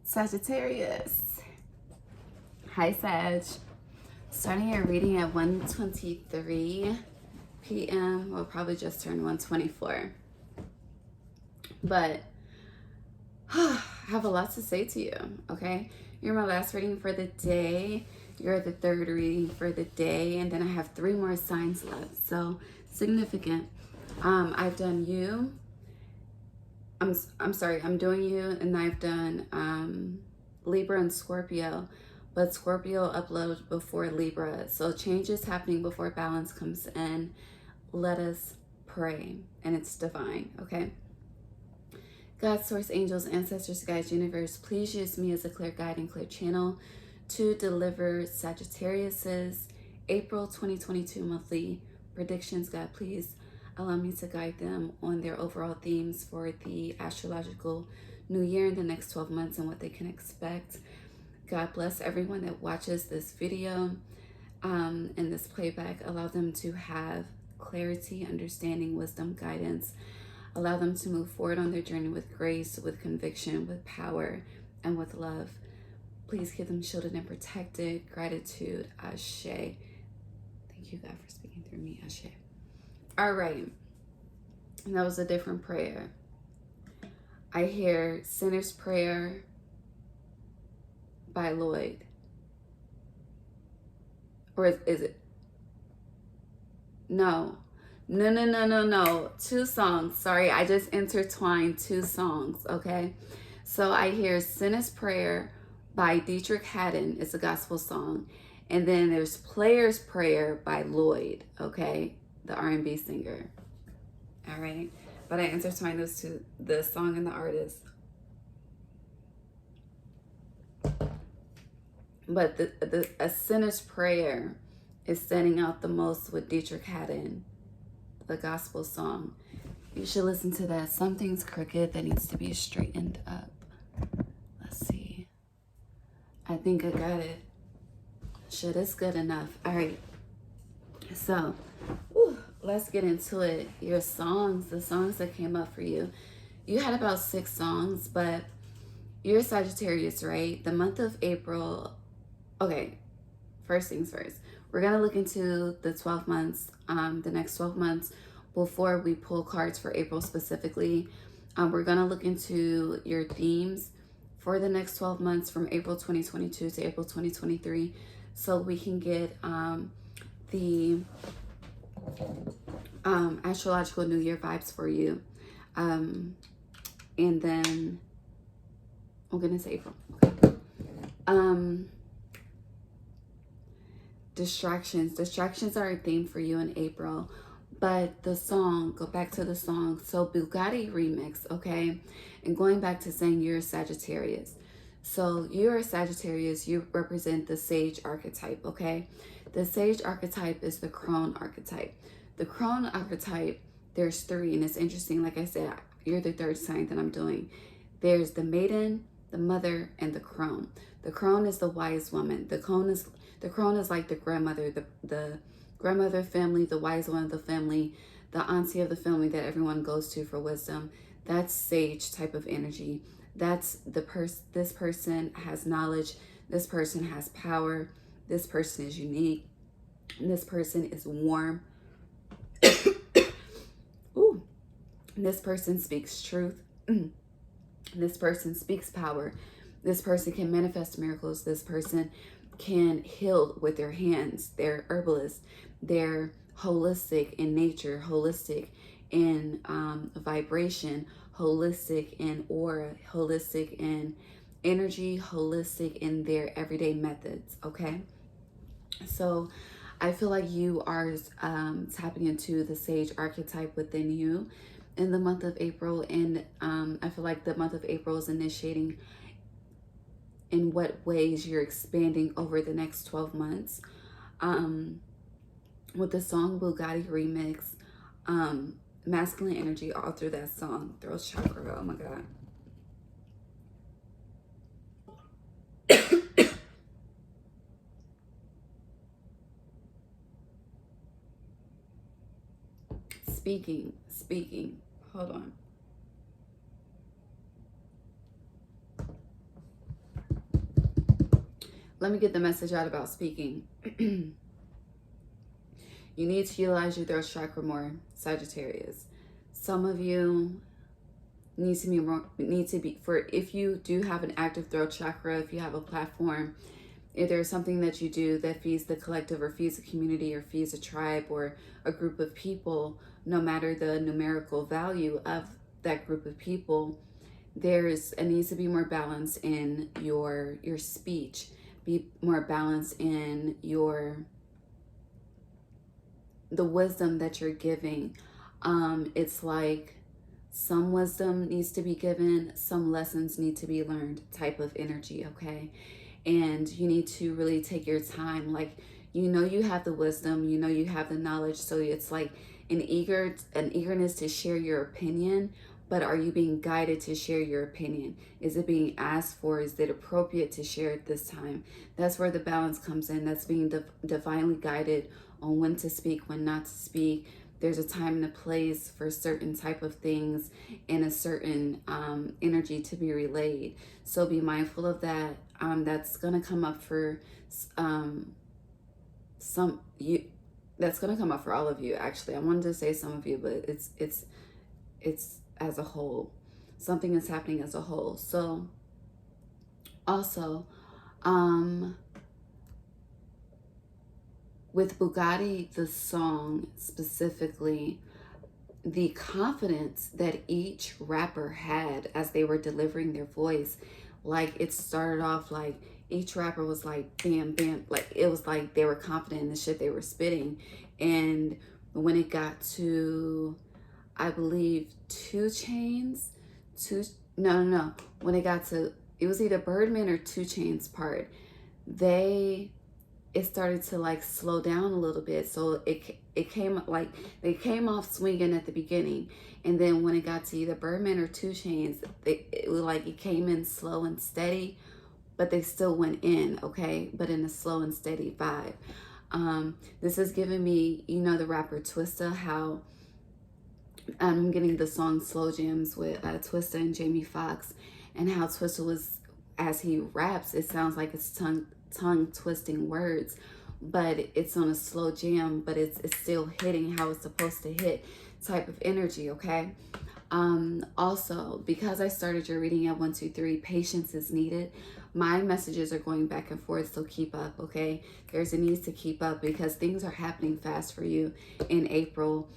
Sagittarius. Hi, Sag. Starting your reading at 1:23 p.m. We'll probably just turn 1:24. But I have a lot to say to you, okay? You're my last reading for the day. You're the third reading for the day. And then I have 3 more signs left. So significant. I've done you. I'm doing you, and I've done Libra and Scorpio, but Scorpio uploaded before Libra. So change is happening before balance comes in. Let us pray, and it's divine, okay? God, source, angels, ancestors, guides, universe, please use me as a clear guide and clear channel to deliver Sagittarius's April 2022 monthly predictions. God, please allow me to guide them on their overall themes for the astrological new year in the next 12 months and what they can expect. God bless everyone that watches this video and this playback. Allow them to have clarity, understanding, wisdom, guidance. Allow them to move forward on their journey with grace, with conviction, with power, and with love. Please keep them shielded and protected. Gratitude. Ashe. Thank you, God, for speaking through me. Ashe. All right. And that was a different prayer. I hear Sinner's Prayer by Lloyd. Or is it? No. 2 songs. Sorry, I just intertwined 2 songs, okay? So I hear Sinner's Prayer by Dietrich Haddon. It's a gospel song. And then there's Player's Prayer by Lloyd, okay? The R&B singer. All right. But I intertwined those 2, the song and the artist. But a Sinner's Prayer is standing out the most with Dietrich Haddon, the gospel song. You should listen to that. Something's crooked that needs to be straightened up. Let's see. I think I got it. Shit, it's good enough. All right. So, let's get into it. Your songs, the songs that came up for you. You had about 6 songs, but you're Sagittarius, right? The month of April. Okay, first things first. We're going to look into the 12 months, the next 12 months before we pull cards for April specifically. We're going to look into your themes for the next 12 months from April 2022 to April 2023 so we can get the astrological new year vibes for you. And then I'm going to say April. Okay. Distractions are a theme for you in April, but the song, go back to the song. So Bugatti remix, okay? And going back to saying you're a Sagittarius. So you're a Sagittarius, you represent the sage archetype, okay? The sage archetype is the crone archetype. The crone archetype, there's 3, and it's interesting. Like I said, you're the 3rd sign that I'm doing. There's the maiden, the mother, and the crone. The crone is the wise woman. The crone is like the grandmother, the grandmother family, the wise one of the family, the auntie of the family that everyone goes to for wisdom. That's sage type of energy. That's this person has knowledge. This person has power. This person is unique. And this person is warm. Ooh. This person speaks truth. This person speaks power. This person can manifest miracles. This person can heal with their hands. They're herbalists. They're holistic in nature, holistic in vibration, holistic in aura, holistic in energy, holistic in their everyday methods, okay? So I feel like you are tapping into the sage archetype within you in the month of April. And I feel like the month of April is initiating in what ways you're expanding over the next 12 months. With the song Bugatti remix, masculine energy all through that song. Throat chakra, oh my God. Speaking, hold on. Let me get the message out about speaking. You need to utilize your throat chakra more, Sagittarius. Some of you if you do have an active throat chakra, if you have a platform, if there's something that you do that feeds the collective or feeds a community or feeds a tribe or a group of people, no matter the numerical value of that group of people, it needs to be more balance in your speech, be more balance in the wisdom that you're giving. It's like some wisdom needs to be given, some lessons need to be learned type of energy, okay? And you need to really take your time. Like, you know, you have the wisdom, you know, you have the knowledge. So it's like an eagerness to share your opinion, but are you being guided to share your opinion? Is it being asked for? Is it appropriate to share it this time? That's where the balance comes in. That's being divinely guided on when to speak, when not to speak. There's a time and a place for certain type of things and a certain energy to be relayed. So be mindful of that. That's going to come up for that's going to come up for all of you, actually. I wanted to say some of you, but it's as a whole. Something is happening as a whole. So also, with Bugatti, the song specifically, the confidence that each rapper had as they were delivering their voice, like it started off like each rapper was like, bam, bam, like it was like they were confident in the shit they were spitting. And when it got to, I believe, 2 Chainz, when it got to, it was either Birdman or 2 Chainz part, it started to like slow down a little bit. So it came like, they came off swinging at the beginning, and then when it got to either Birdman or 2 Chainz, it was like it came in slow and steady, but they still went in, okay, but in a slow and steady vibe. This is giving me, you know, the rapper Twista, how I'm getting the song Slow Jams with Twista and Jamie Foxx, and how Twista was, as he raps, it sounds like it's tongue twisting words, but it's on a slow jam, but it's still hitting how it's supposed to hit type of energy, okay? Also, because I started your reading at 1, 2, 3, patience is needed. My messages are going back and forth, so keep up, okay? There's a need to keep up because things are happening fast for you in April,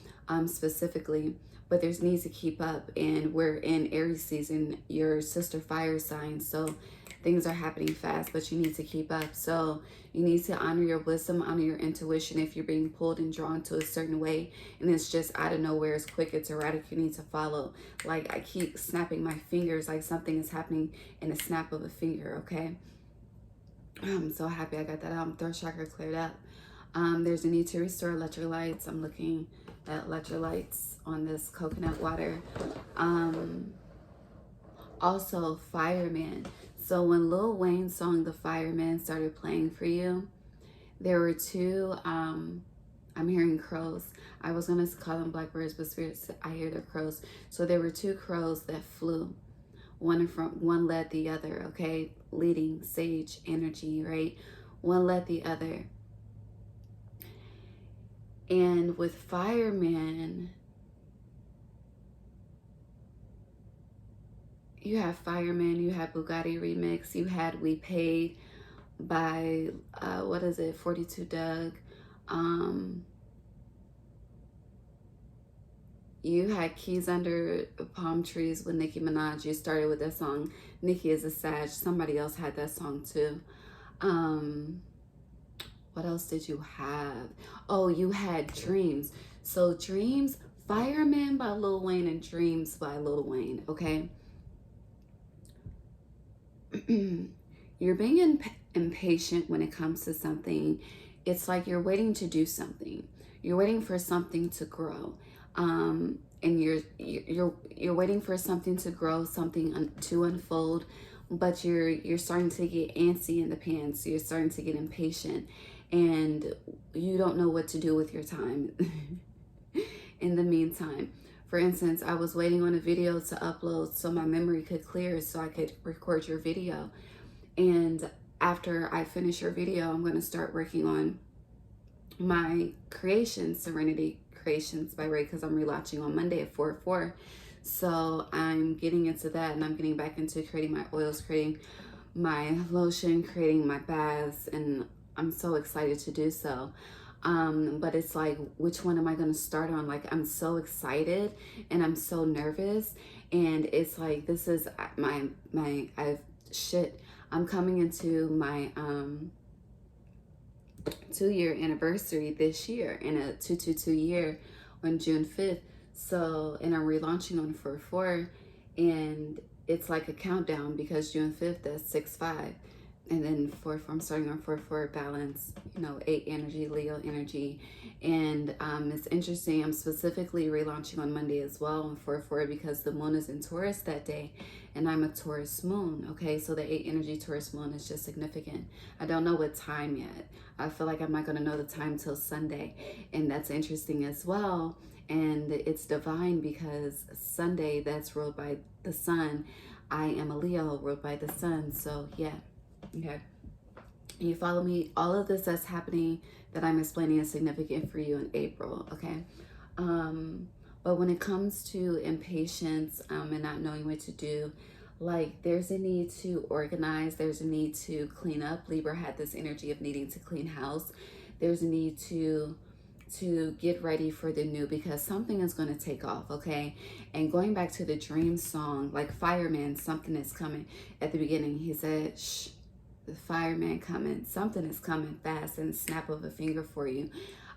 specifically, but there's needs to keep up, and we're in Aries season, your sister fire sign, so things are happening fast, but you need to keep up. So you need to honor your wisdom, honor your intuition. If you're being pulled and drawn to a certain way and it's just out of nowhere, it's quick, it's erratic, you need to follow. Like, I keep snapping my fingers like something is happening in a snap of a finger, okay? I'm so happy I got that out. Throat chakra cleared up. There's a need to restore electrolytes. I'm looking at electrolytes on this coconut water. Also, fireman. So when Lil Wayne's song The Fireman started playing for you, there were 2, I'm hearing crows. I was going to call them blackbirds, but spirits, I hear they're crows. So there were 2 crows that flew. One led the other, okay? Leading sage energy, right? One led the other. And with fireman, you have Fireman, you have Bugatti Remix, you had We Paid by, 42 Doug. You had Keys Under Palm Trees with Nicki Minaj. You started with that song. Nicki is a Sag. Somebody else had that song too. What else did you have? Oh, you had Dreams. So Dreams, Fireman by Lil Wayne and Dreams by Lil Wayne, okay? You're being impatient when it comes to something. It's like you're waiting to do something. You're waiting for something to grow. And you're waiting for something to grow, something to unfold, but you're starting to get antsy in the pants. You're starting to get impatient, and you don't know what to do with your time. In the meantime, for instance, I was waiting on a video to upload so my memory could clear so I could record your video. And after I finish your video, I'm going to start working on my creation, Serenity Creations by Ray, because I'm relaunching on Monday at 4/4. So I'm getting into that, and I'm getting back into creating my oils, creating my lotion, creating my baths, and I'm so excited to do so. But it's like, which one am I going to start on? Like, I'm so excited and I'm so nervous, and it's like, this is I'm coming into my 2-year anniversary this year, in a 222 year on June 5th. So, and I'm relaunching on 4/4, and it's like a countdown, because June 5th, that's 6/5. And then 4/4, I'm starting on 4/4 balance, 8 energy, Leo energy. And it's interesting, I'm specifically relaunching on Monday as well on 4/4, because the moon is in Taurus that day, and I'm a Taurus moon, okay? So the 8 energy Taurus moon is just significant. I don't know what time yet. I feel like I'm not going to know the time till Sunday, and that's interesting as well. And it's divine, because Sunday, that's ruled by the sun. I am a Leo, ruled by the sun. So yeah, okay. You follow me? All of this that's happening that I'm explaining is significant for you in April, okay? But when it comes to impatience and not knowing what to do, like, there's a need to organize. There's a need to clean up. Libra had this energy of needing to clean house. There's a need to get ready for the new, because something is going to take off, okay? And going back to the dream song, like Fireman, something is coming. At the beginning, he said, shh, the fireman coming. Something is coming fast, and snap of a finger for you.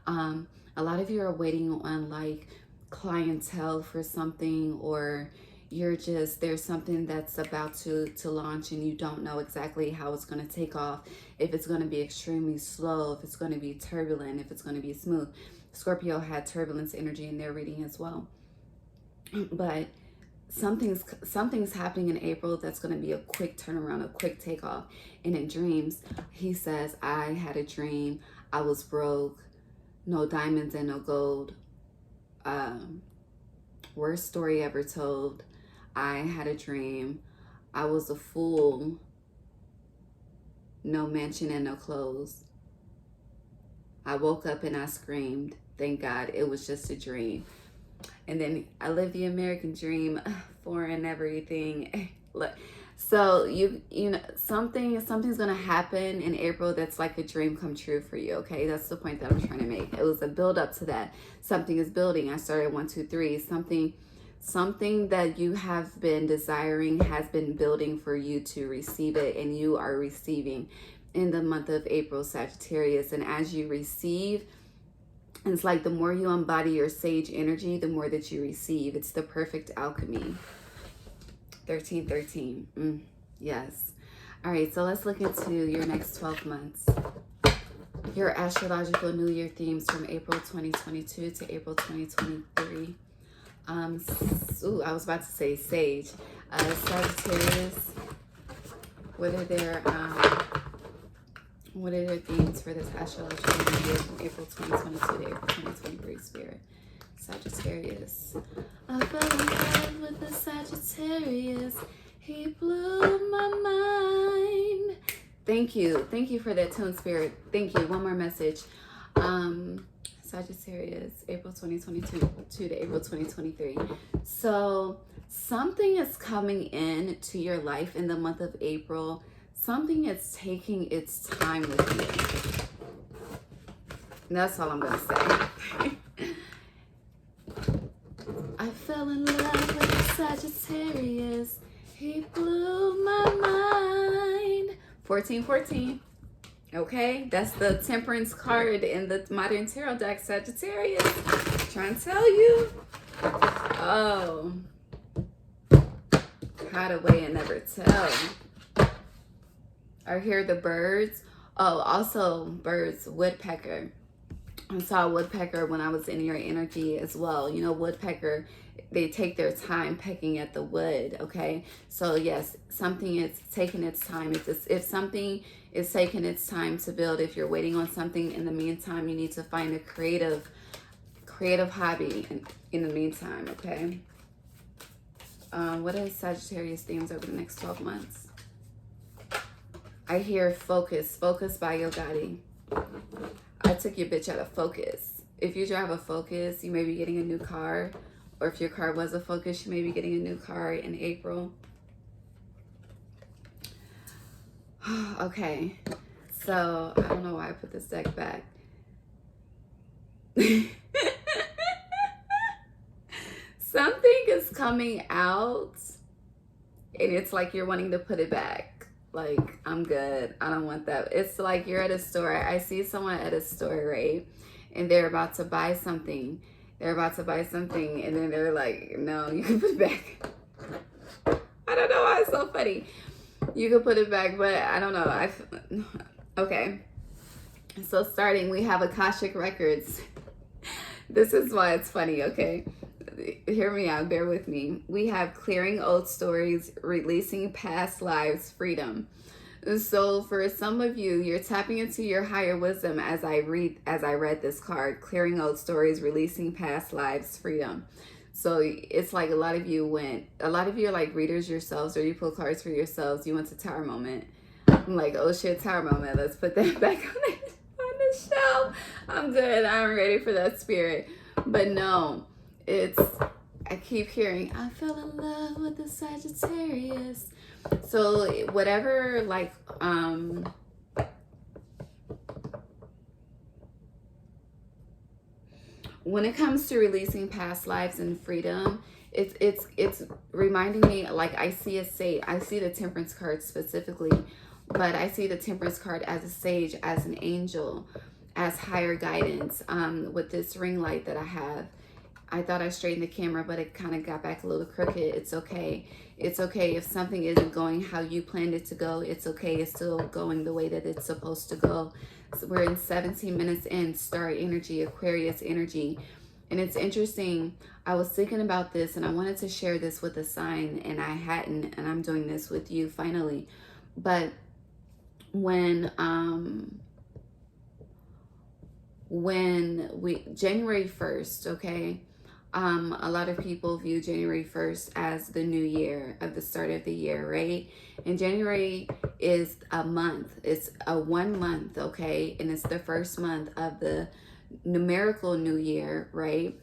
A lot of you are waiting on like clientele for something, or there's something that's about to launch, and you don't know exactly how it's going to take off, if it's going to be extremely slow, if it's going to be turbulent, if it's going to be smooth. Scorpio had turbulence energy in their reading as well. But something's happening in April that's going to be a quick turnaround, a quick takeoff. And in dreams, he says, I had a dream, I was broke, no diamonds and no gold. Worst story ever told. I had a dream, I was a fool, no mansion and no clothes. I woke up and I screamed, thank God it was just a dream. And then I lived the American dream, foreign everything. So you know, something's gonna happen in April that's like a dream come true for you, okay? That's the point that I'm trying to make. It was a build up to that. Something is building. I started 1, 2, 3. Something that you have been desiring has been building for you to receive it, and you are receiving in the month of April, Sagittarius. And as you receive, it's like the more you embody your sage energy, the more that you receive. It's the perfect alchemy. 1313. Yes. All right, so let's look into your next 12 months. Your astrological New Year themes from April 2022 to April 2023. I was about to say Sage. Sagittarius. What are their themes for this astrological New Year from April 2022 to April 2023, Spirit? Sagittarius. I fell in love with the Sagittarius. He blew my mind. Thank you. Thank you for that tone, Spirit. Thank you. One more message. Sagittarius, April 2022 to April 2023. So something is coming in to your life in the month of April. Something is taking its time with you. And that's all I'm going to say. I fell in love with a Sagittarius. He blew my mind. 1414. Okay, that's the Temperance card in the Modern Tarot deck, Sagittarius. Trying to tell you. Oh. Hide away and never tell. I hear the birds. Oh, also birds, woodpecker. I saw a woodpecker when I was in your energy as well. You know, woodpecker, they take their time pecking at the wood, okay? So yes, something is taking its time. If something is taking its time to build, if you're waiting on something in the meantime, you need to find a creative hobby in the meantime, okay? What is Sagittarius themes over the next 12 months? I hear focus. Focus by Yogati. I took your bitch out of focus. If you drive a Focus, you may be getting a new car. Or if your car was a Focus, you may be getting a new car in April. Okay. So, I don't know why I put this deck back. Something is coming out and it's like you're wanting to put it back. Like, I'm good. I don't want that. It's like you're at a store. I see someone at a store, right? And they're about to buy something. They're about to buy something and then they're like, no, you can put it back. I don't know why it's so funny. You can put it back, but I don't know. Okay. So starting, we have Akashic Records. This is why it's funny, okay? Hear me out, bear with me. We have clearing old stories, releasing past lives, freedom. So for some of you, you're tapping into your higher wisdom as I read this card, clearing old stories, releasing past lives, freedom. So it's like a lot of you are like readers yourselves, or you pull cards for yourselves. You went to Tower Moment. I'm like, oh shit, Tower Moment. Let's put that back on the shelf. I'm good. I'm ready for that spirit. But no, I keep hearing, I fell in love with the Sagittarius. So whatever, like, when it comes to releasing past lives and freedom, it's reminding me, like, I see the Temperance card specifically, but I see the Temperance card as a sage, as an angel, as higher guidance. With this ring light that I have, I thought I straightened the camera, but it kind of got back a little crooked. It's okay. It's okay if something isn't going how you planned it to go. It's okay. It's still going the way that it's supposed to go. So we're in 17 minutes in, star energy, Aquarius energy. And it's interesting. I was thinking about this and I wanted to share this with a sign and I hadn't, and I'm doing this with you finally. But when January 1st, okay, a lot of people view January 1st as the new year, of the start of the year, right? And January is a month. It's a 1 month, okay? And it's the first month of the numerical new year, right?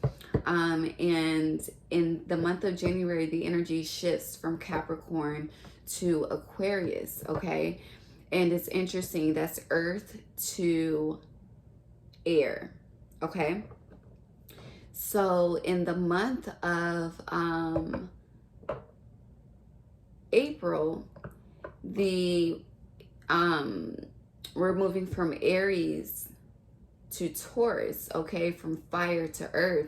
And in the month of January, the energy shifts from Capricorn to Aquarius, okay? And it's interesting. That's earth to air, okay? So in the month of April, we're moving from Aries to Taurus, okay, from fire to earth.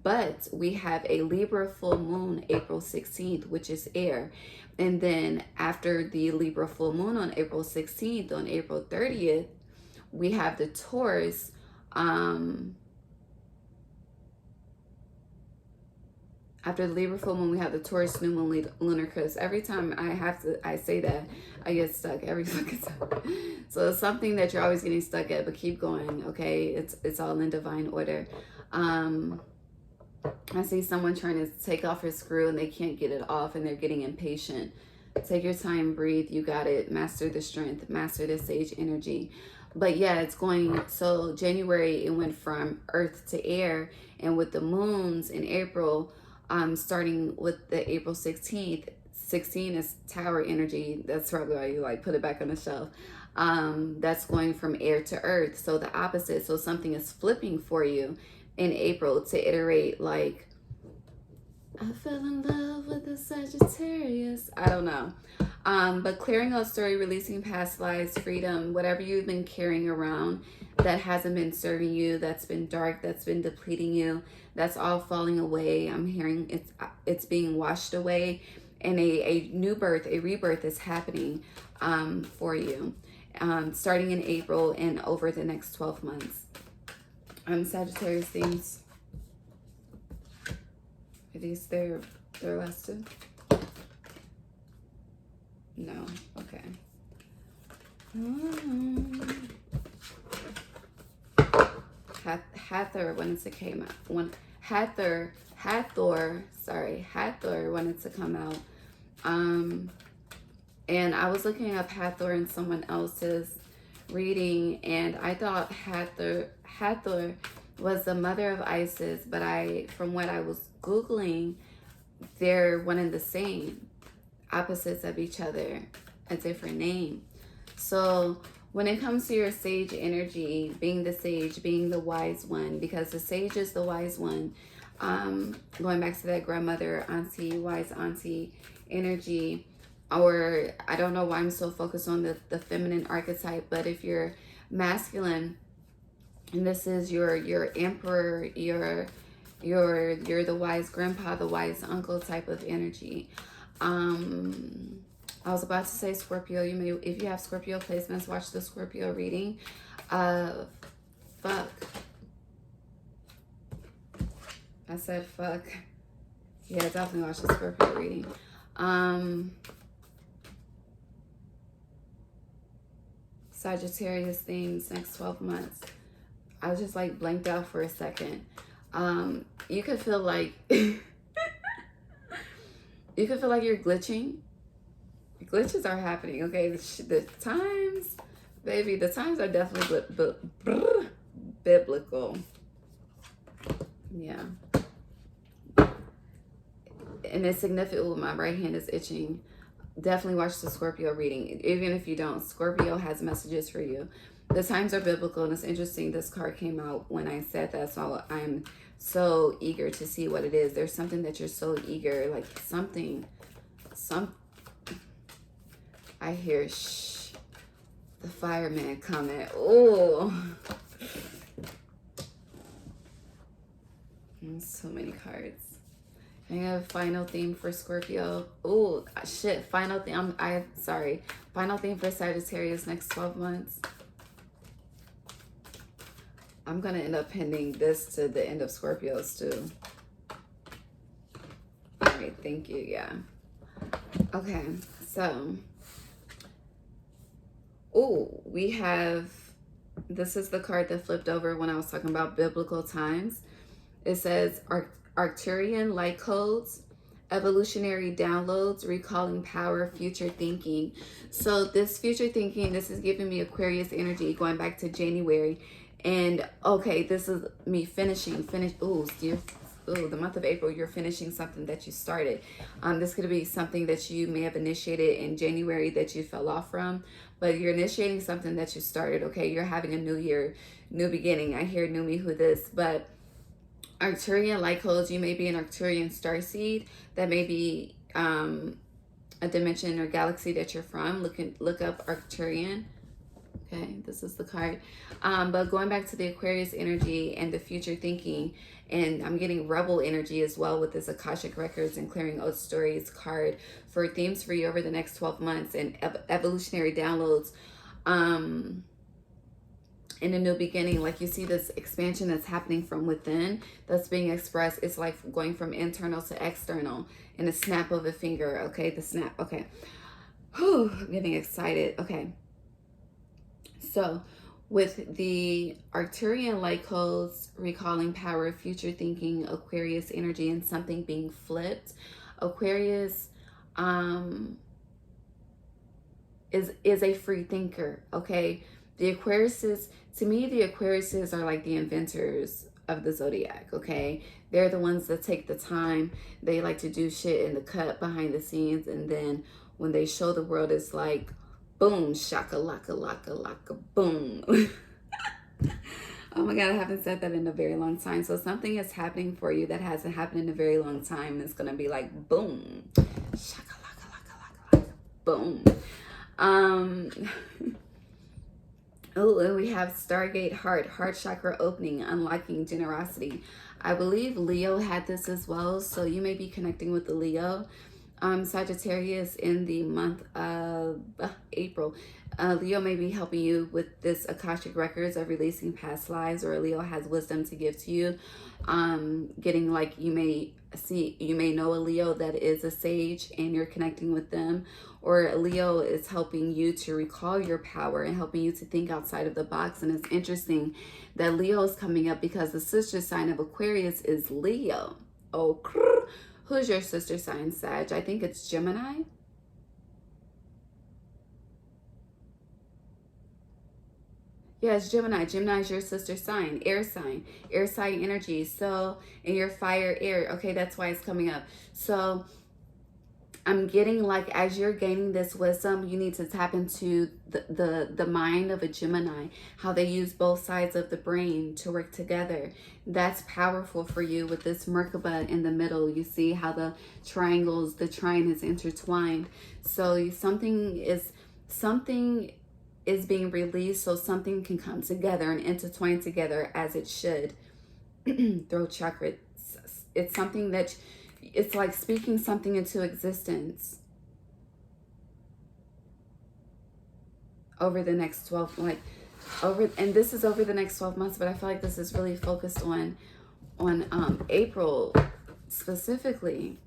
But we have a Libra full moon April 16th, which is air. And then after the Libra full moon on April 16th, on April 30th, we have the Taurus after the Libra full moon, we have the Taurus new moon lunar eclipse. Every time I say that, I get stuck every fucking time. So it's something that you're always getting stuck at, but keep going, okay? It's all in divine order. I see someone trying to take off a screw and they can't get it off and they're getting impatient. Take your time, breathe. You got it. Master the strength. Master the sage energy. But yeah, it's going, so January, it went from earth to air. And with the moons in April, starting with the April 16th, 16 is tower energy. That's probably why you like put it back on the shelf. That's going from air to earth. So the opposite. So something is flipping for you in April to iterate like, I fell in love with the Sagittarius. I don't know. But clearing out story, releasing past lives, freedom, whatever you've been carrying around that hasn't been serving you, that's been dark, that's been depleting you, that's all falling away. I'm hearing it's being washed away, and a new birth, a rebirth is happening for you, starting in April and over the next 12 months. Sagittarius themes. Are these their last two? No. Okay. Hathor wanted to came out. Hathor wanted to come out. And I was looking up Hathor in someone else's reading, and I thought Hathor was the mother of Isis, but from what I was Googling, they're one and the same, opposites of each other, a different name. So when it comes to your sage energy, being the sage, being the wise one, because the sage is the wise one, going back to that grandmother, auntie, wise auntie energy, or I don't know why I'm so focused on the feminine archetype, but if you're masculine, and this is your emperor, you're the wise grandpa, the wise uncle type of energy. I was about to say Scorpio. You may, if you have Scorpio placements, watch the Scorpio reading. Fuck. I said fuck. Yeah, definitely watch the Scorpio reading. Sagittarius themes next 12 months. I was just like blanked out for a second. You could feel like you could feel like you're glitching. Glitches are happening, okay? The times, baby, the times are definitely biblical. Yeah. And it's significant when my right hand is itching. Definitely watch the Scorpio reading. Even if you don't, Scorpio has messages for you. The times are biblical, and it's interesting this card came out when I said that, so I'm so eager to see what it is. There's something that you're so eager, like I hear shh, the fireman coming. Oh, so many cards. I have a final theme for Scorpio. Oh shit, final theme. Sorry. Final theme for Sagittarius next 12 months. I'm gonna end up pending this to the end of Scorpios too. All right, thank you. Yeah. Okay, so. Oh, we have. This is the card that flipped over when I was talking about biblical times. It says Arcturian light codes, evolutionary downloads, recalling power, future thinking. So this future thinking, this is giving me Aquarius energy going back to January. And okay, this is me finishing. The month of April, you're finishing something that you started. This could be something that you may have initiated in January that you fell off from, but you're initiating something that you started, okay? You're having a new year, new beginning. I hear new me who this, but Arcturian light codes, you may be an Arcturian starseed. That may be a dimension or galaxy that you're from. Look up Arcturian. Okay, this is the card. But going back to the Aquarius energy and the future thinking, and I'm getting rebel energy as well with this Akashic Records and Clearing Old Stories card for themes for you over the next 12 months and evolutionary downloads. In a new beginning, like you see this expansion that's happening from within, that's being expressed. It's like going from internal to external in a snap of a finger. Okay, the snap. Okay. Whew, I'm getting excited. Okay. So with the Arcturian light codes, recalling power, future thinking, Aquarius energy, and something being flipped, Aquarius is a free thinker, okay? The Aquariuses, to me, the Aquariuses are like the inventors of the zodiac, okay? They're the ones that take the time. They like to do shit in the cut behind the scenes, and then when they show the world, it's like, boom, shaka laka laka laka boom. Oh my God, I haven't said that in a very long time. So something is happening for you that hasn't happened in a very long time. It's gonna be like boom, shaka laka laka laka laka boom. Oh, and we have Stargate heart chakra opening, unlocking generosity. I believe Leo had this as well, so you may be connecting with the Leo. Sagittarius in the month of April. Leo may be helping you with this Akashic Records of releasing past lives, or Leo has wisdom to give to you. Getting like, you may know a Leo that is a sage and you're connecting with them, or a Leo is helping you to recall your power and helping you to think outside of the box. And it's interesting that Leo is coming up because the sister sign of Aquarius is Leo. Oh, who's your sister sign, Sag? I think it's Gemini. Yes, Gemini. Gemini is your sister sign, air sign energy. So, and your fire, air. Okay, that's why it's coming up. So, I'm getting like, as you're gaining this wisdom, you need to tap into the mind of a Gemini, how they use both sides of the brain to work together. That's powerful for you with this Merkaba in the middle. You see how the triangles, the trine is intertwined. So something is being released, so something can come together and intertwine together as it should. Throat chakra. It's something that, it's like speaking something into existence over the next 12, and this is over the next 12 months, but I feel like this is really focused on April specifically.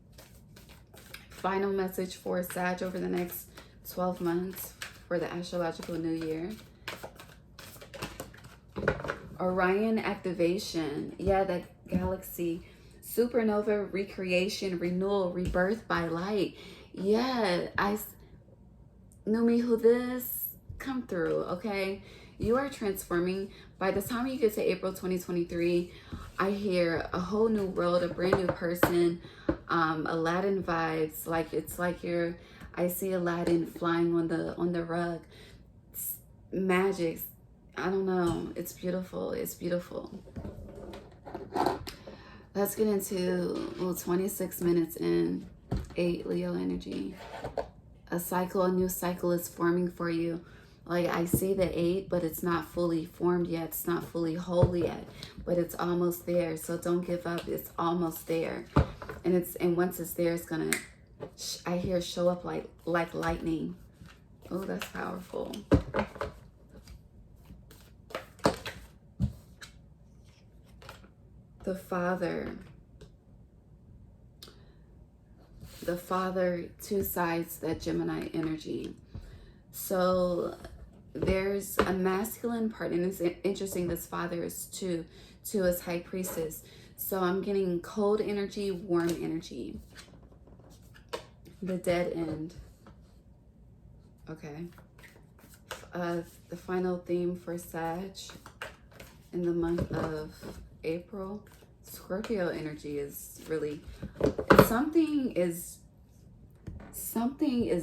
Final message for Sag over the next 12 months for the astrological new year. Orion activation. Yeah, that galaxy. Supernova, recreation, renewal, rebirth by light. Yeah, Numi, who this come through, okay? You are transforming. By the time you get to April 2023, I hear a whole new world, a brand new person, Aladdin vibes. Like, it's like I see Aladdin flying on the rug. Magic. I don't know. It's beautiful. It's beautiful. Let's get into 26 minutes in. 8 Leo energy. A new cycle is forming for you. Like, I see the 8, but it's not fully formed yet. It's not fully whole yet, but it's almost there. So don't give up. It's almost there. And once it's there, it's gonna, I hear, show up like lightning. Oh, that's powerful. The father, two sides, that Gemini energy. So there's a masculine part, and it's interesting, this father is two is high priestess. So I'm getting cold energy, warm energy. The dead end. Okay. The final theme for Sag in the month of April. Scorpio energy is really, something is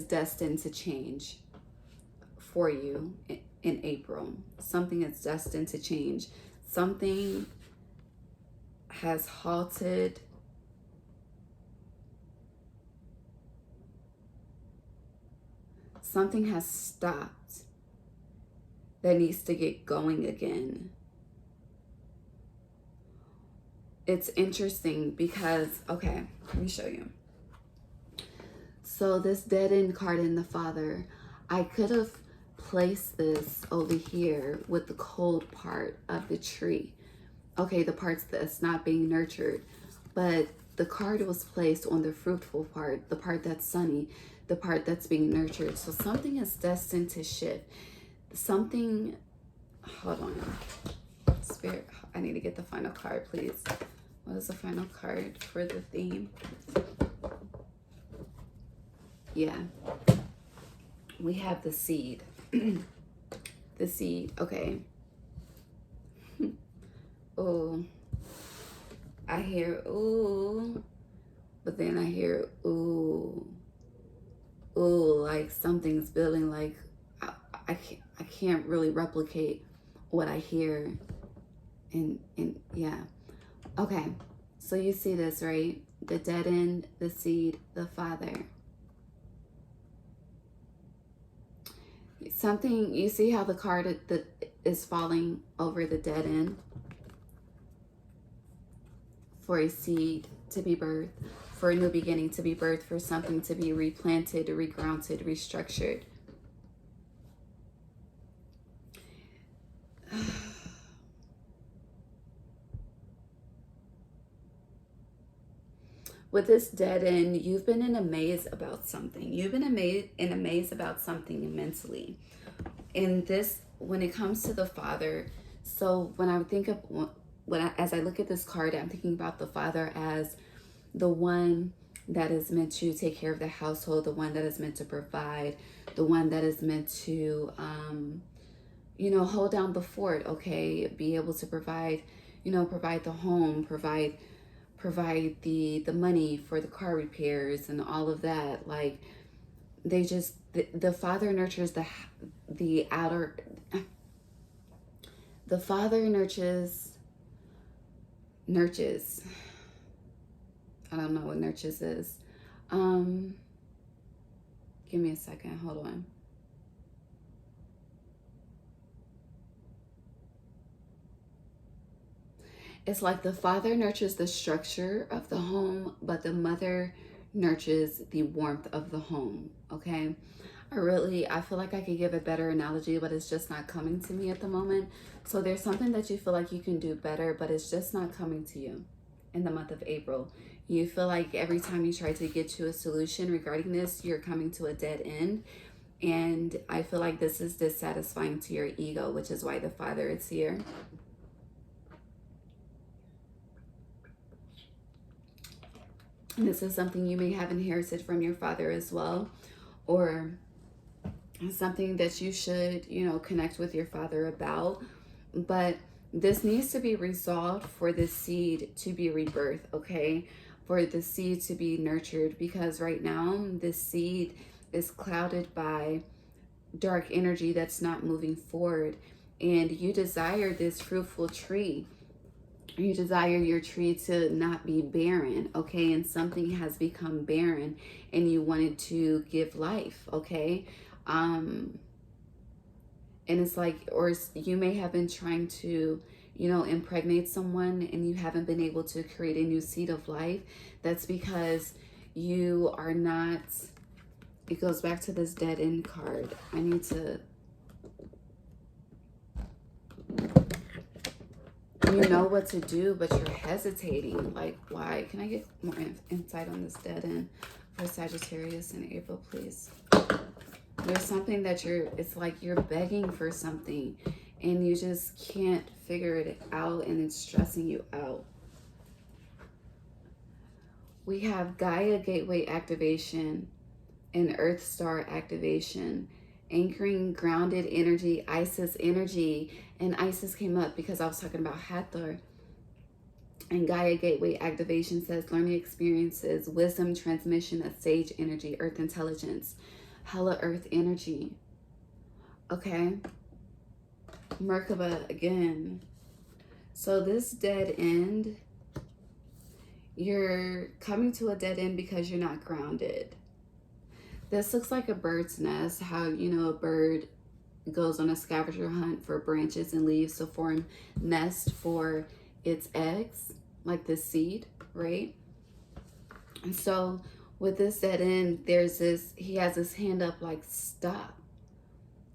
destined to change for you in April. Something is destined to change. Something has halted. Something has stopped that needs to get going again. It's interesting because, okay, let me show you. So this dead end card in the father, I could have placed this over here with the cold part of the tree. Okay, the parts that's not being nurtured. But the card was placed on the fruitful part, the part that's sunny, the part that's being nurtured. So something is destined to shift. Something, hold on. Spirit, I need to get the final card, please. What is the final card for the theme? Yeah. We have the seed. The seed, okay. Oh, I hear ooh, but then I hear ooh, like something's building. Like I can't really replicate what I hear, and yeah. Okay, so you see this, right? The dead end, the seed, the father. Something, you see how the card is falling over the dead end? For a seed to be birthed, for a new beginning to be birthed, for something to be replanted, regrounded, restructured. With this dead end, you've been in a maze about something. You've been in a maze about something mentally. And this, when it comes to the father, so when I think of, as I look at this card, I'm thinking about the father as the one that is meant to take care of the household, the one that is meant to provide, the one that is meant to you know, hold down the fort, okay? Be able to provide, you know, provide the home, provide the money for the car repairs and all of that. Like, they just, the father nurtures the outer, the father nurtures, I don't know what nurtures is. Give me a second, hold on. It's like the father nurtures the structure of the home, but the mother nurtures the warmth of the home, okay? I feel like I could give a better analogy, but it's just not coming to me at the moment. So there's something that you feel like you can do better, but it's just not coming to you in the month of April. You feel like every time you try to get to a solution regarding this, you're coming to a dead end. And I feel like this is dissatisfying to your ego, which is why the father is here. And this is something you may have inherited from your father as well, or something that you should, you know, connect with your father about. But this needs to be resolved for the seed to be rebirthed, okay? For the seed to be nurtured, because right now this seed is clouded by dark energy that's not moving forward. And you desire this fruitful tree. You desire your tree to not be barren, okay? And something has become barren and you wanted to give life, okay? And it's like, or you may have been trying to, you know, impregnate someone and you haven't been able to create a new seed of life. That's because you are not, it goes back to this dead end card. I need to, you know what to do, but you're hesitating. Like, why? Can I get more insight on this dead end for Sagittarius in April, please? There's something that it's like you're begging for something and you just can't figure it out and it's stressing you out. We have Gaia Gateway activation and Earth Star activation, anchoring grounded energy, Isis energy. And Isis came up because I was talking about Hathor. And Gaia Gateway activation says learning experiences, wisdom transmission of sage energy, earth intelligence, hella earth energy. Okay. Merkaba again. So this dead end, you're coming to a dead end because you're not grounded. This looks like a bird's nest, how, you know, a bird goes on a scavenger hunt for branches and leaves to form nest for its eggs, like the seed, right? And so with this dead end, there's this, he has his hand up like, stop.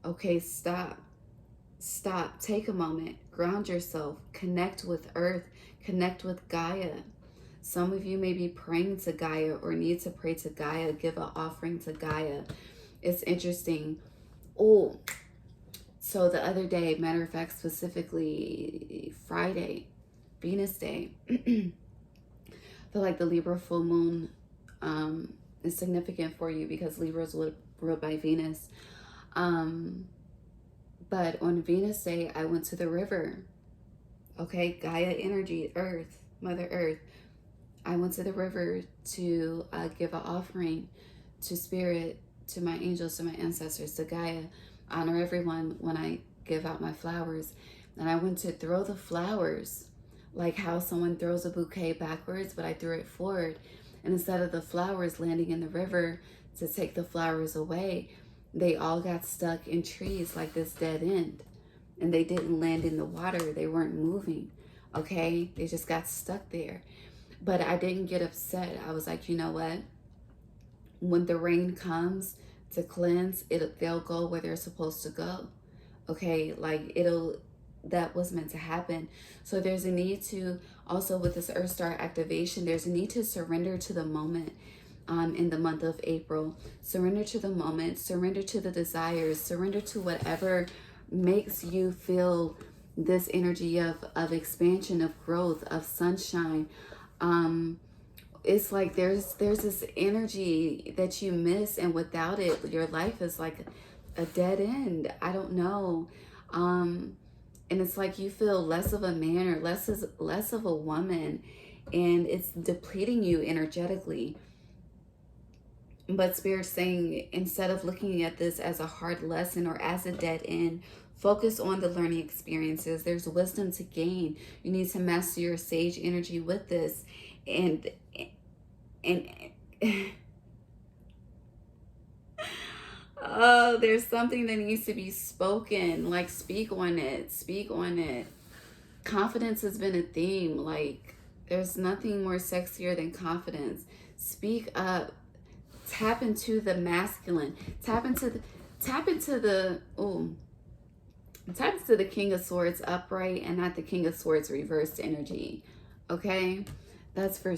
Okay, stop. Stop. Take a moment. Ground yourself. Connect with Earth. Connect with Gaia. Some of you may be praying to Gaia or need to pray to Gaia. Give an offering to Gaia. It's interesting. Oh, so the other day, matter of fact, specifically Friday, Venus Day, I feel like the Libra full moon is significant for you because Libra is ruled by Venus. But on Venus Day, I went to the river. Okay, Gaia energy, Earth, Mother Earth. I went to the river to give an offering to Spirit, to my angels, to my ancestors, to Gaia. Honor everyone when I give out my flowers. And I went to throw the flowers, like how someone throws a bouquet backwards, but I threw it forward. And instead of the flowers landing in the river to take the flowers away, they all got stuck in trees like this dead end. And they didn't land in the water. They weren't moving, okay? They just got stuck there. But I didn't get upset. I was like, you know what? When the rain comes to cleanse, they'll go where they're supposed to go, okay? Like, that was meant to happen. So there's a need to, also with this Earth Star activation, there's a need to surrender to the moment in the month of April. Surrender to the moment, surrender to the desires, surrender to whatever makes you feel this energy of expansion, of growth, of sunshine. It's like there's this energy that you miss, and without it, your life is like a dead end. I don't know. And it's like you feel less of a man or less of a woman, and it's depleting you energetically. But Spirit's saying, instead of looking at this as a hard lesson or as a dead end, focus on the learning experiences. There's wisdom to gain. You need to master your sage energy with this. And oh, there's something that needs to be spoken. Like, speak on it. Speak on it. Confidence has been a theme. Like, there's nothing more sexier than confidence. Speak up. Tap into the masculine. Tap into the King of Swords upright and not the King of Swords reversed energy. Okay? That's for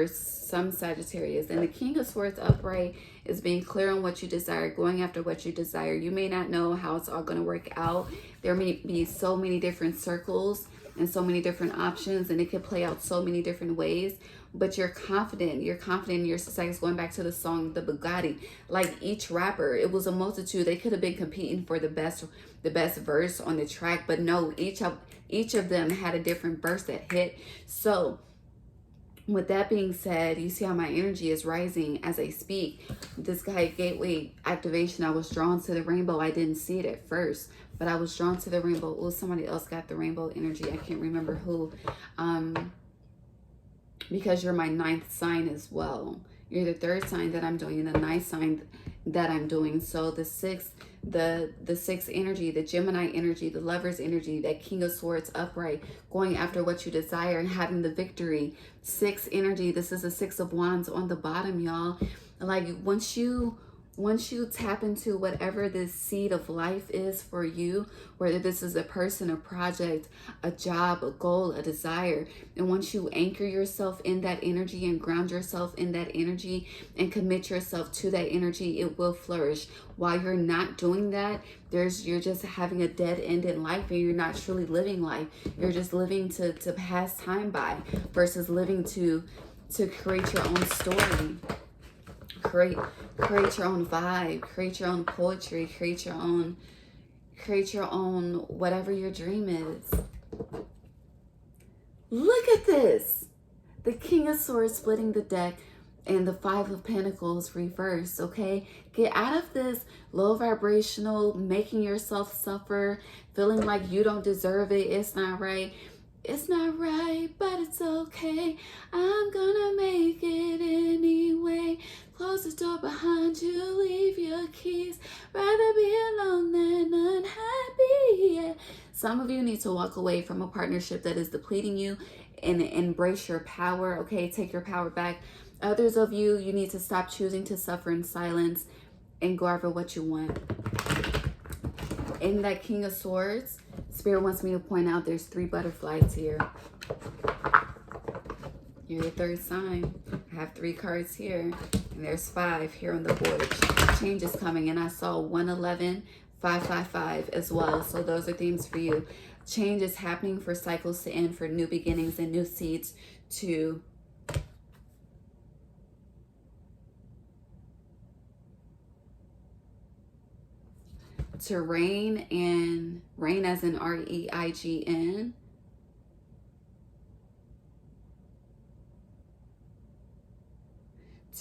some Sagittarius. And the King of Swords upright is being clear on what you desire, going after what you desire. You may not know how it's all going to work out. There may be so many different circles and so many different options, and it could play out so many different ways. But you're confident. You're confident in your success. Going back to the song, The Bugatti. Like, each rapper, it was a multitude. They could have been competing for the best verse on the track. But no, each of them had a different verse that hit. So, with that being said, you see how my energy is rising as I speak. This guy, gateway activation, I was drawn to the rainbow. I didn't see it at first, but I was drawn to the rainbow. Oh, somebody else got the rainbow energy. I can't remember who. Because you're my 9th sign as well. You're the 3rd sign that I'm doing, and the 9th sign that I'm doing. So the 6th, the 6th energy, the Gemini energy, the Lover's energy, that King of Swords upright, going after what you desire and having the victory. 6th energy, this is a 6 of Wands on the bottom, y'all. Like, once you tap into whatever this seed of life is for you, whether this is a person, a project, a job, a goal, a desire, and once you anchor yourself in that energy and ground yourself in that energy and commit yourself to that energy, it will flourish. While you're not doing that, you're just having a dead end in life, and you're not truly living life. You're just living to pass time by versus living to create your own story. Create your own vibe, create your own poetry, create your own whatever your dream is. Look at this. The King of Swords splitting the deck and the 5 of Pentacles reversed, okay? Get out of this low vibrational, making yourself suffer, feeling like you don't deserve it, it's not right. It's not right, but it's okay. I'm gonna make it anyway. Close the door behind you, leave your keys. Rather be alone than unhappy, yeah. Some of you need to walk away from a partnership that is depleting you and embrace your power, okay? Take your power back. Others of you, you need to stop choosing to suffer in silence and go after what you want. In that King of Swords, Spirit wants me to point out there's 3 butterflies here. You're the 3rd sign. I have 3 cards here, and there's 5 here on the board. Change is coming, and I saw 111, 555 as well. So those are themes for you. Change is happening, for cycles to end, for new beginnings and new seeds to reign, and reign as in R-E-I-G-N.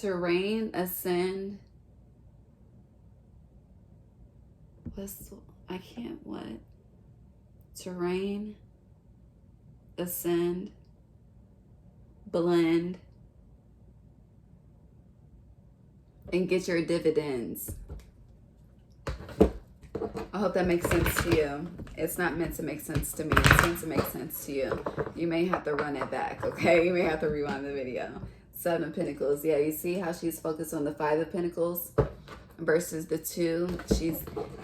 To reign, ascend. To reign, ascend, blend, and get your dividends. I hope that makes sense to you. It's not meant to make sense to me. It's meant to make sense to you. You may have to run it back, okay? You may have to rewind the video. 7 of Pentacles. Yeah, you see how she's focused on the 5 of Pentacles versus the 2.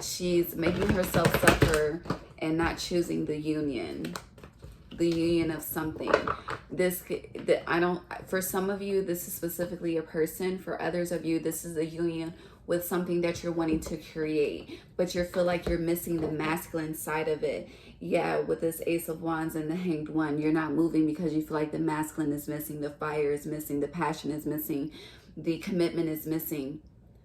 She's making herself suffer and not choosing the union. The union of something. For some of you, this is specifically a person. For others of you, this is a union with something that you're wanting to create, but you feel like you're missing the masculine side of it. Yeah, with this Ace of Wands and the Hanged One, you're not moving because you feel like the masculine is missing, the fire is missing, the passion is missing, the commitment is missing.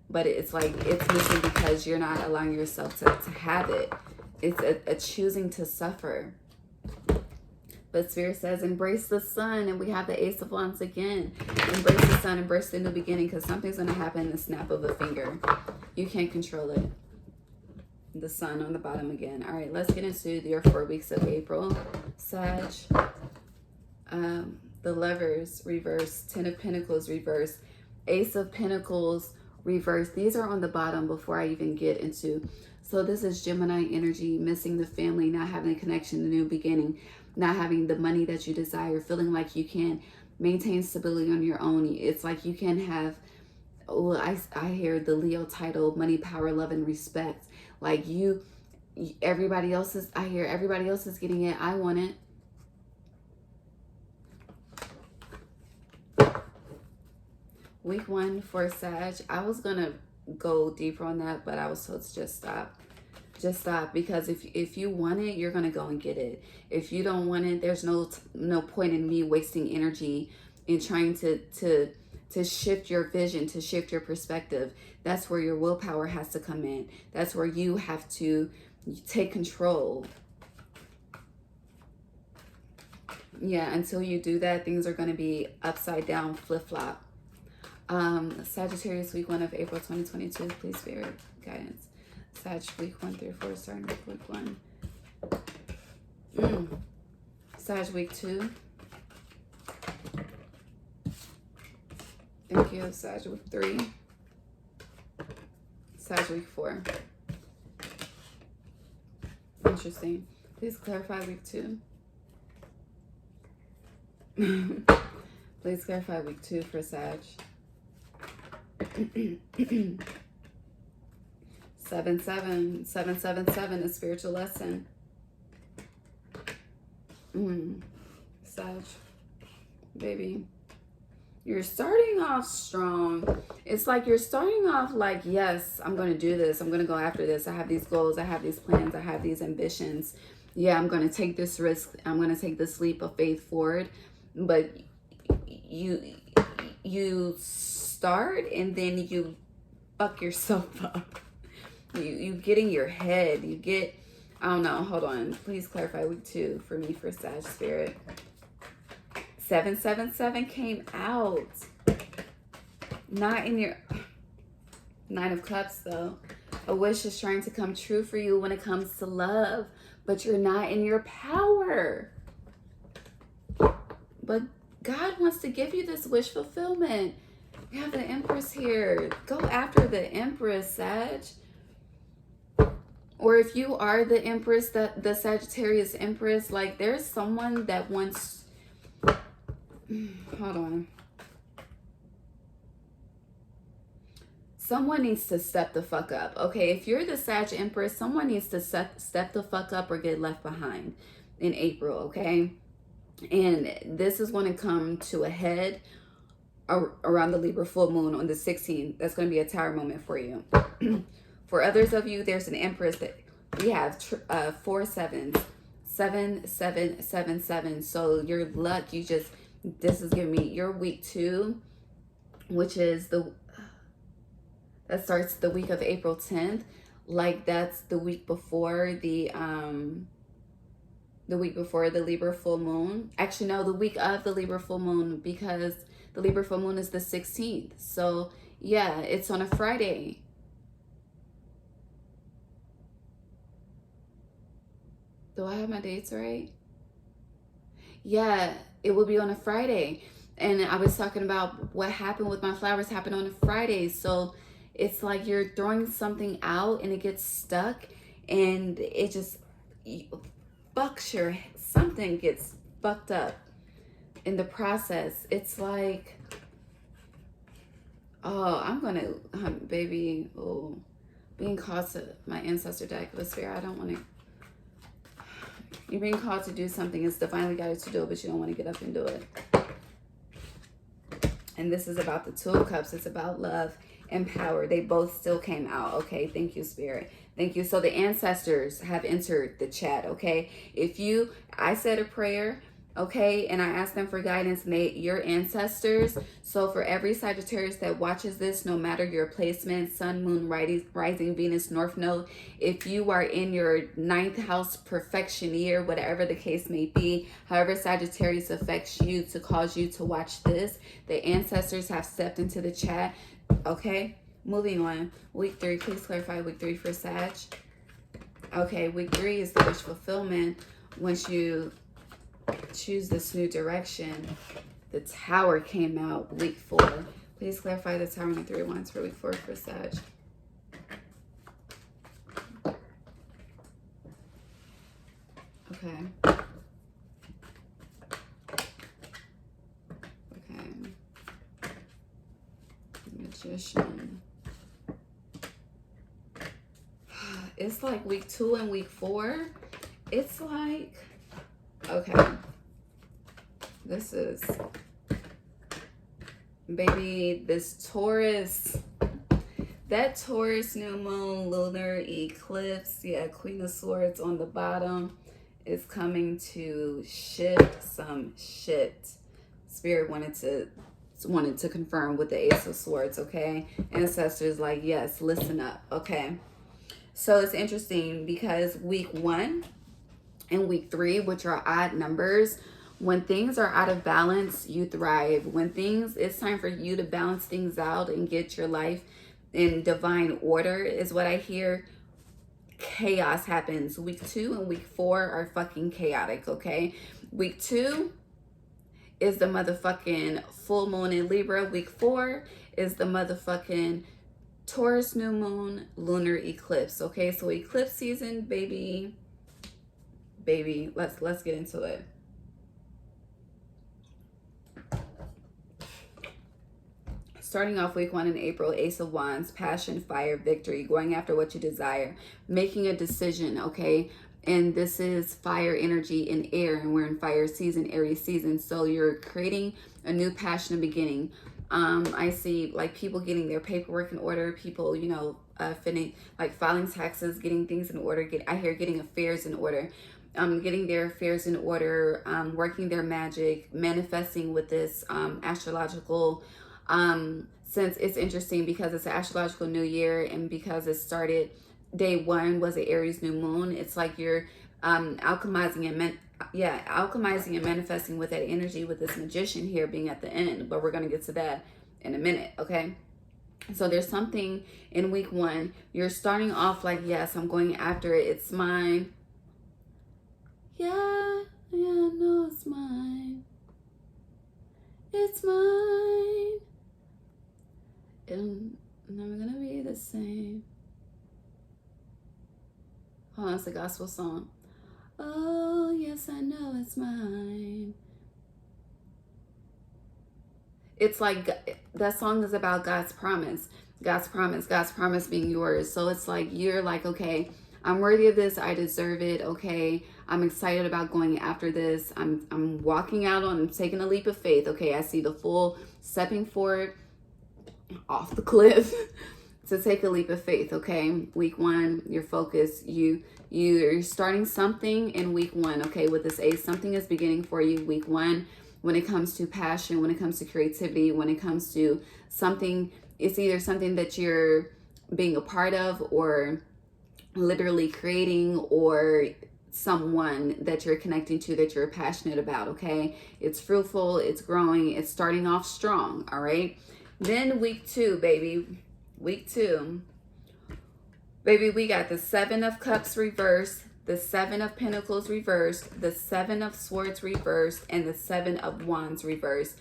But it's like it's missing because you're not allowing yourself to have it. It's a choosing to suffer. But Spirit says, embrace the sun. And we have the Ace of Wands again. Embrace the sun, embrace the new beginning, because something's going to happen in the snap of a finger. You can't control it. The sun on the bottom again. All right, let's get into your 4 weeks of April. Sag. The Lovers reverse, 10 of Pentacles reverse, Ace of Pentacles reverse. These are on the bottom before I even get into. So this is Gemini energy, missing the family, not having a connection, the new beginning, not having the money that you desire, feeling like you can maintain stability on your own. It's like you can have, oh, I hear the Leo title, money, power, love, and respect. Like everybody else is, I hear everybody else is getting it. I want it. Week 1 for Sag. I was going to go deeper on that, but I was told to just stop. Just stop, because if you want it, you're going to go and get it. If you don't want it, there's no point in me wasting energy in trying to shift your vision, to shift your perspective. That's where your willpower has to come in. That's where you have to take control. Yeah, until you do that, things are going to be upside down, flip-flop. Sagittarius, week 1 of April 2022. Please, Spirit, guidance. Sag, week 1 through 4, starting with week 1. Sag, week 2. Thank you. Sag, week 3. Sag, week 4. Interesting. Please clarify week 2. Please clarify week 2 for Sag. 777, a spiritual lesson. Sag, baby, you're starting off strong. It's like you're starting off like, yes, I'm going to do this. I'm going to go after this. I have these goals. I have these plans. I have these ambitions. Yeah, I'm going to take this risk. I'm going to take this leap of faith forward. But you start and then you fuck yourself up. You get in your head. You get, I don't know. Hold on. Please clarify week 2 for me for Sag Spirit. 777 came out. Not in your 9 of Cups though. A wish is trying to come true for you when it comes to love, but you're not in your power. But God wants to give you this wish fulfillment. We have the Empress here. Go after the Empress, Sag. Or if you are the Empress, the Sagittarius Empress, like there's someone that wants... Hold on. Someone needs to step the fuck up. Okay, if you're the Sag Empress, someone needs to step the fuck up or get left behind in April, okay? And this is going to come to a head around the Libra full moon on the 16th. That's going to be a tower moment for you. For others of you, there's an Empress that we have 4 7s, 7 7 7 7. So your luck, this is giving me your week 2, which is that starts the week of April 10th. Like that's the week before the Libra full moon. Actually, no, the week of the Libra full moon, because the Libra full moon is the 16th. So yeah, it's on a Friday. Do I have my dates right? Yeah, it will be on a Friday. And I was talking about what happened with my flowers happened on a Friday. So it's like you're throwing something out and it gets stuck and it just something gets fucked up in the process. It's like, oh, I'm gonna, baby, oh, being called to my ancestor deck of sphere. I don't want to. You're being called to do something. It's divinely guided to do it, but you don't want to get up and do it. And this is about the 2 of Cups. It's about love and power. They both still came out. Okay, thank you, Spirit. Thank you. So the ancestors have entered the chat, okay? I said a prayer, okay? And I ask them for guidance, and your ancestors. So for every Sagittarius that watches this, no matter your placement, sun, moon, rising, Venus, north node, if you are in your 9th house perfection year, whatever the case may be, however Sagittarius affects you to cause you to watch this, the ancestors have stepped into the chat, okay? Moving on. Week 3, please clarify week 3 for Sag. Okay, week 3 is the wish fulfillment. Once you choose this new direction, the Tower came out week 4. Please clarify the Tower and 3 wands for week 4 for Sag. Okay. Okay. Magician. It's like week 2 and week 4. It's like, okay. This is, baby, this Taurus, that Taurus new moon, lunar eclipse, yeah, Queen of Swords on the bottom, is coming to shift some shit. Spirit wanted to confirm with the Ace of Swords, okay? Ancestors like, yes, listen up, okay? So it's interesting because week 1 and week 3, which are odd numbers, when things are out of balance, you thrive. When it's time for you to balance things out and get your life in divine order is what I hear, chaos happens. Week 2 and week 4 are fucking chaotic, okay? Week 2 is the motherfucking full moon in Libra. Week 4 is the motherfucking Taurus new moon, lunar eclipse, okay? So eclipse season, baby, let's get into it. Starting off week 1 in April, Ace of Wands, passion, fire, victory, going after what you desire, making a decision, okay? And this is fire energy in air, and we're in fire season, Aries season. So you're creating a new passionate beginning. I see like people getting their paperwork in order, people, you know, filing taxes, getting things in order. I hear getting affairs in order. Getting their affairs in order, working their magic, manifesting with this astrological since it's interesting because it's an astrological new year, and because it started day 1 was an Aries new moon. It's like you're alchemizing and manifesting with that energy, with this magician here being at the end, but we're going to get to that in a minute, okay? So there's something in week 1, you're starting off like, yes, I'm going after it, it's mine. Yeah, no, it's mine. It's mine. It'll never gonna be the same. Hold on, it's a gospel song. Oh, yes, I know it's mine. It's like that song is about God's promise. God's promise being yours. So it's like you're like, okay, I'm worthy of this. I deserve it. Okay, I'm excited about going after this. I'm walking out on, I'm taking a leap of faith. Okay, I see the full stepping forward off the cliff to take a leap of faith. Okay, week 1, you're focused. You're starting something in week 1. Okay, with this ace, something is beginning for you week 1. When it comes to passion, when it comes to creativity, when it comes to something, it's either something that you're being a part of or literally creating, or someone that you're connecting to that you're passionate about, okay? It's fruitful, it's growing, it's starting off strong, all right? Then week 2, baby. Week 2. Baby, we got the 7 of Cups reversed, the 7 of Pentacles reversed, the 7 of Swords reversed, and the 7 of Wands reversed.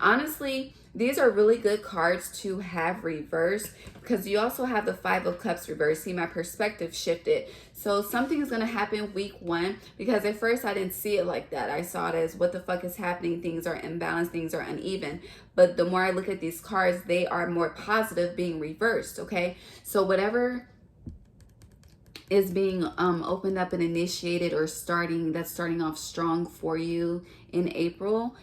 Honestly, these are really good cards to have reversed because you also have the 5 of Cups reversed. See, my perspective shifted. So something is going to happen week 1, because at first I didn't see it like that. I saw it as what the fuck is happening? Things are imbalanced, things are uneven. But the more I look at these cards, they are more positive being reversed, okay? So whatever is being opened up and initiated or starting off strong for you in April,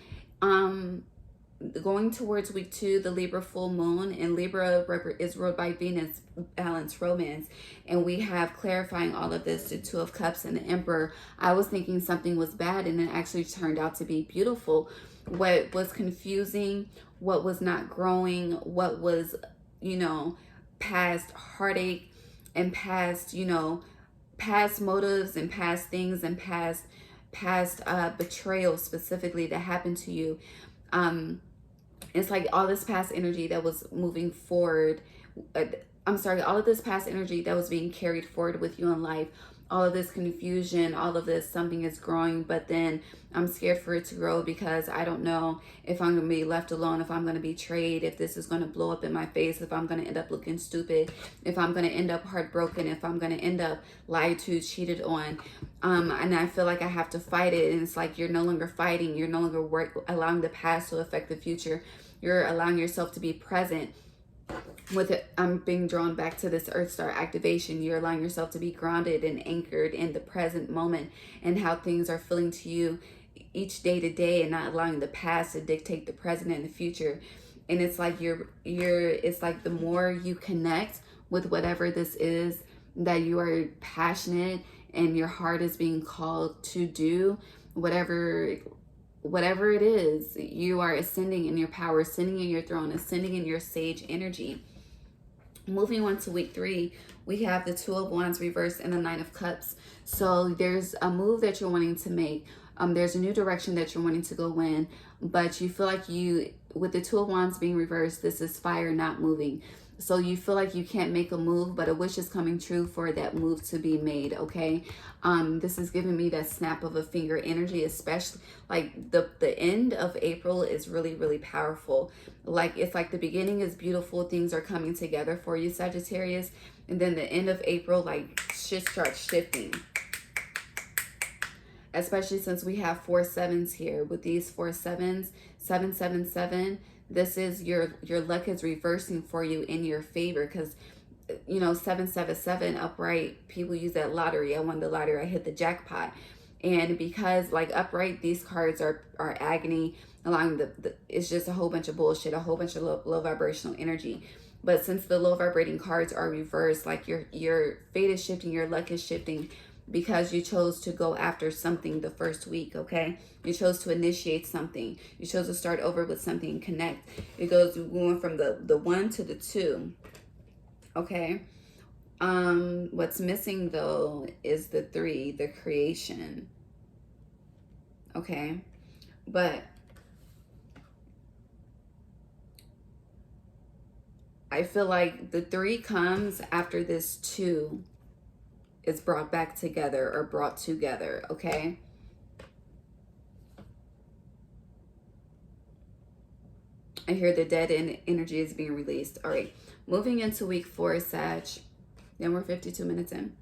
going towards week 2, the Libra full moon, and Libra is ruled by Venus, balance, romance, and we have clarifying all of this, the Two of Cups and the Emperor. I was thinking something was bad, and it actually turned out to be beautiful. What was confusing, what was not growing, what was, you know, past heartache and past, you know, past motives and past things and past betrayal specifically that happened to you. It's like all this past energy that was moving forward. All of this past energy that was being carried forward with you in life. All of this confusion, all of this, something is growing, but then I'm scared for it to grow because I don't know if I'm going to be left alone, if I'm going to be betrayed, if this is going to blow up in my face, if I'm going to end up looking stupid, if I'm going to end up heartbroken, if I'm going to end up lied to, cheated on. And I feel like I have to fight it. And it's like you're no longer fighting. You're no longer allowing the past to affect the future. You're allowing yourself to be present. With it, I'm being drawn back to this Earth Star activation. You're allowing yourself to be grounded and anchored in the present moment and how things are feeling to you each day to day, and not allowing the past to dictate the present and the future. And it's like it's like the more you connect with whatever this is that you are passionate and your heart is being called to do, whatever it is, you are ascending in your power, ascending in your throne, ascending in your sage energy. Moving on to week 3, we have the Two of Wands reversed and the Nine of Cups. So there's a move that you're wanting to make. There's a new direction that you're wanting to go in, but you feel like with the Two of Wands being reversed, this is fire not moving. So you feel like you can't make a move, but a wish is coming true for that move to be made, okay? This is giving me that snap of a finger energy, especially like the end of April is really, really powerful. Like it's like the beginning is beautiful, things are coming together for you, Sagittarius, and then the end of April, like shit starts shifting. Especially since we have 4 7s here. With these 4 7s, 777, this is your luck is reversing for you in your favor, because you know 777 upright, people use that lottery. I won the lottery, I hit the jackpot. And because like upright, these cards are agony, allowing it's just a whole bunch of bullshit, a whole bunch of low vibrational energy. But since the low vibrating cards are reversed, like your fate is shifting, your luck is shifting, because you chose to go after something the first week, okay? You chose to initiate something. You chose to start over with something and connect. It goes going from the 1 to the 2, okay? What's missing though is the 3, the creation, okay? But I feel like the 3 comes after this 2 is brought back together or brought together, okay? I hear the dead end energy is being released. All right, moving into week 4, Sag. Then we're 52 minutes in.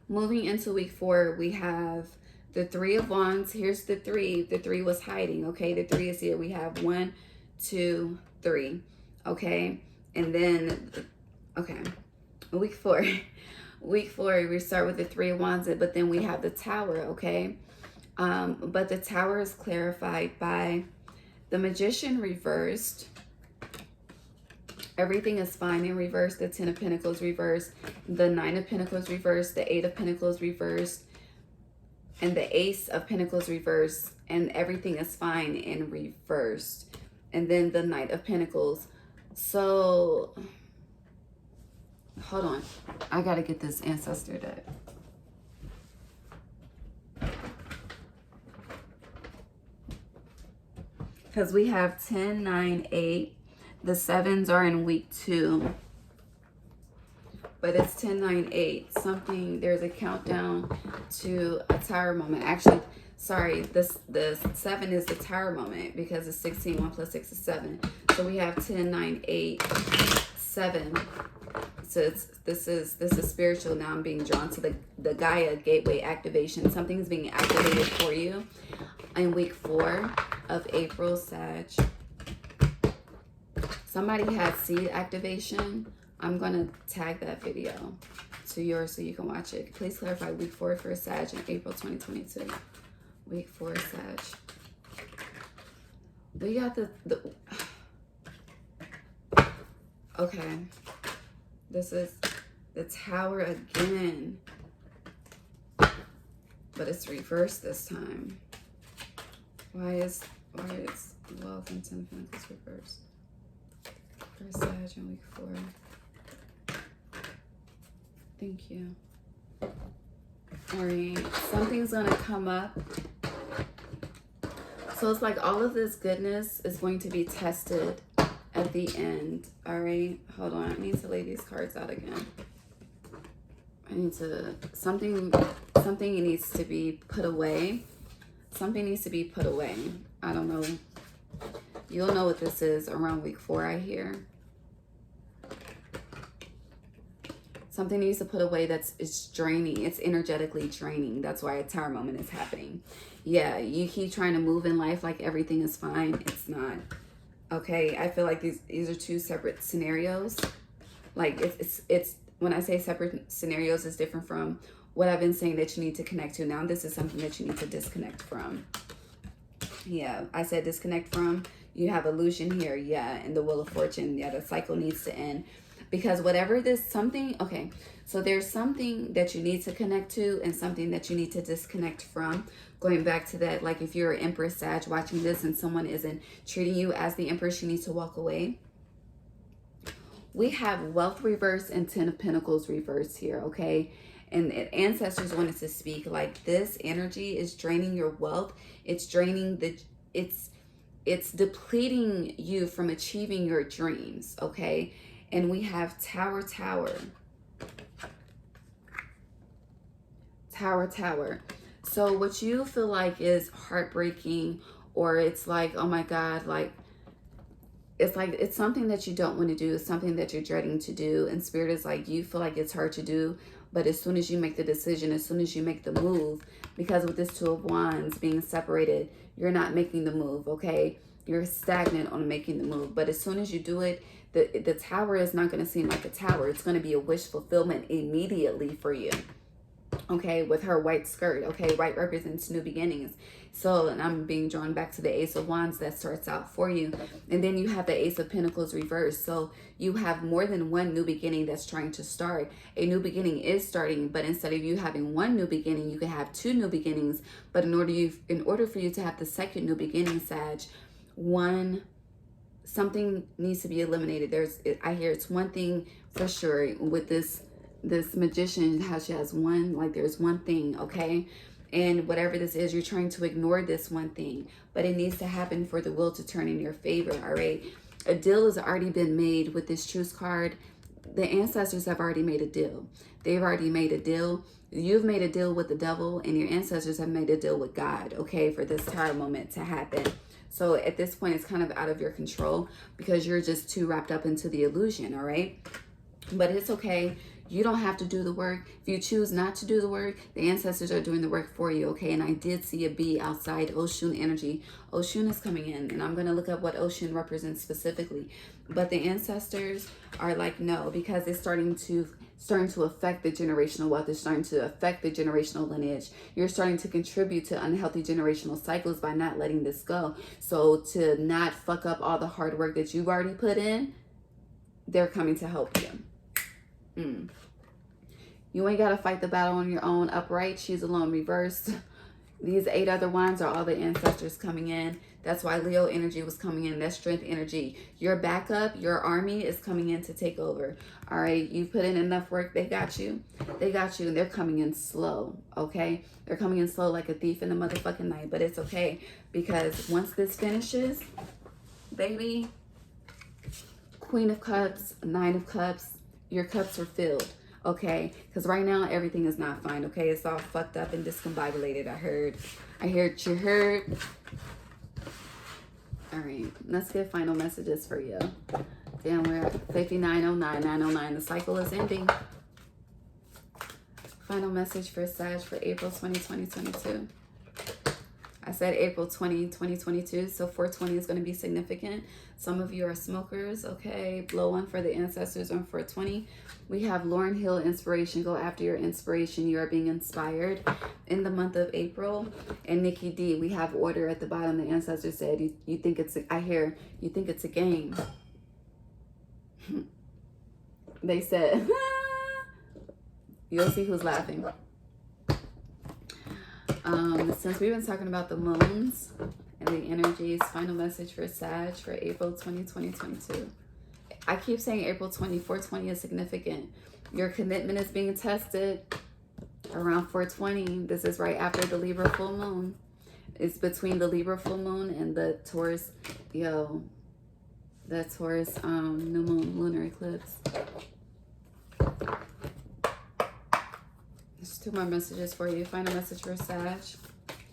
Moving into week 4, we have the 3 of Wands. Here's the 3. The 3 was hiding, okay? The 3 is here. We have 1, 2, 3, okay? And then, okay, week 4. Week 4, we start with the 3 of Wands, but then we have the Tower, okay? But the Tower is clarified by the Magician reversed. Everything is fine in reverse. The 10 of Pentacles reversed. The 9 of Pentacles reversed. The 8 of Pentacles reversed. And the Ace of Pentacles reversed. And everything is fine in reversed. And then the Knight of Pentacles. So hold on, I gotta get this ancestor deck. Because we have 10, 9, 8. The 7s are in week 2. But it's 10, 9, 8. Something, there's a countdown to a tower moment. Actually, sorry, the 7 is the tower moment because it's 16, 1 plus 6 is 7. So we have 10, 9, 8, 7. So this is spiritual. Now I'm being drawn to the Gaia gateway activation. Something's being activated for you in week 4 of April, Sag. Somebody had seed activation. I'm gonna tag that video to yours so you can watch it. Please clarify week 4 for Sag in April 2022. Week 4, Sag. We got the okay. This is the Tower again. But it's reversed this time. Why is Wealth and Ten of Pentacles reversed? For Sag in week 4. Thank you. Alright, something's gonna come up. So it's like all of this goodness is going to be tested at the end. Alright, hold on. I need to lay these cards out again. I need to, something needs to be put away. Something needs to be put away. I don't know. You'll know what this is around week 4, I hear. Something needs to put away it's draining. It's energetically draining. That's why a Tower moment is happening. Yeah, you keep trying to move in life like everything is fine. It's not. Okay, I feel like these are two separate scenarios. Like it's when I say separate scenarios, it's different from what I've been saying that you need to connect to. Now this is something that you need to disconnect from. Yeah, I said disconnect from. You have illusion here. Yeah, and the Wheel of Fortune. Yeah, the cycle needs to end. Because whatever this something, okay, so there's something that you need to connect to and something that you need to disconnect from. Going back to that, like if you're an Empress Sag watching this and someone isn't treating you as the Empress, you need to walk away. We have Wealth reverse and Ten of Pentacles reverse here, okay? And ancestors wanted to speak like this energy is draining your wealth. It's draining it's depleting you from achieving your dreams, okay? And we have Tower. So what you feel like is heartbreaking, or it's like, oh my God, like, it's something that you don't want to do. It's something that you're dreading to do. And Spirit is like, you feel like it's hard to do. But as soon as you make the decision, as soon as you make the move, because with this Two of Wands being separated, you're not making the move, okay? You're stagnant on making the move. But as soon as you do it, the Tower is not going to seem like a tower. It's going to be a wish fulfillment immediately for you. Okay, with her white skirt. Okay, white represents new beginnings. So, and I'm being drawn back to the Ace of Wands that starts out for you. And then you have the Ace of Pentacles reversed. So you have more than one new beginning that's trying to start. A new beginning is starting, but instead of you having one new beginning, you can have two new beginnings. But in order for you to have the second new beginning, Sag, something needs to be eliminated. I hear it's one thing for sure with this magician, how she has one, like there's one thing, okay? And whatever this is, you're trying to ignore this one thing, but it needs to happen for the wheel to turn in your favor, all right? A deal has already been made with this Truth card. The ancestors have already made a deal. They've already made a deal. You've made a deal with the devil, and your ancestors have made a deal with God, okay, for this Tower moment to happen. So at this point, it's kind of out of your control because you're just too wrapped up into the illusion, all right? But it's okay. You don't have to do the work. If you choose not to do the work, the ancestors are doing the work for you, okay? And I did see a bee outside, Oshun energy. Oshun is coming in, and I'm going to look up what Oshun represents specifically. But the ancestors are like, no, because it's starting to affect the generational wealth. It's starting to affect the generational lineage. You're starting to contribute to unhealthy generational cycles by not letting this go. So to not fuck up all the hard work that you've already put in, they're coming to help you. You ain't got to fight the battle on your own. Upright, she's alone. Reversed, these 8 other wands are all the ancestors coming in. That's why Leo energy was coming in. That's strength energy. Your backup, your army is coming in to take over. All right, you put in enough work. They got you. They got you, and they're coming in slow, okay? They're coming in slow like a thief in the motherfucking night, but it's okay because once this finishes, baby, Queen of Cups, 9 of Cups, your cups are filled, okay? Because right now, everything is not fine, okay? It's all fucked up and discombobulated. I heard you heard. All right, let's get final messages for you. Damn, we're at 5909, 909. The cycle is ending. Final message for Sag for April 2022. I said April 20, 2022. So 420 is going to be significant. Some of you are smokers. Okay. Blow one for the ancestors on 420. We have Lauryn Hill inspiration. Go after your inspiration. You are being inspired in the month of April. And Nikki D, we have order at the bottom. The ancestors said, you think it's, I hear, you think it's a game. They said, you'll see who's laughing. Since we've been talking about the moons and the energies, final message for Sag for April 20, 2022. I keep saying April 20, 420 is significant. Your commitment is being tested around 420. This is right after the Libra full moon. It's between the Libra full moon and the Taurus, the Taurus new moon lunar eclipse. There's 2 more messages for you. Final message for Sag.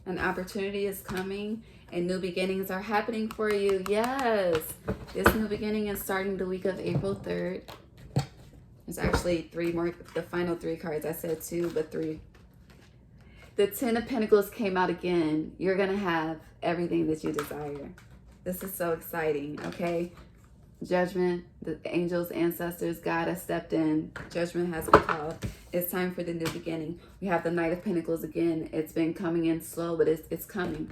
An opportunity is coming and new beginnings are happening for you. Yes. This new beginning is starting the week of April 3rd. There's actually 3 more, the final 3 cards. I said 2, but 3. The 10 of Pentacles came out again. You're going to have everything that you desire. This is so exciting, okay? Judgment, the angels, ancestors, God has stepped in. Judgment has been called. It's time for the new beginning. We have the Knight of Pentacles again. It's been coming in slow, but it's coming.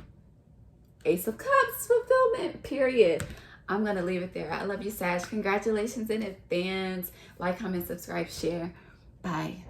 Ace of Cups, fulfillment, period. I'm going to leave it there. I love you, Sag. Congratulations in advance. Like, comment, subscribe, share. Bye.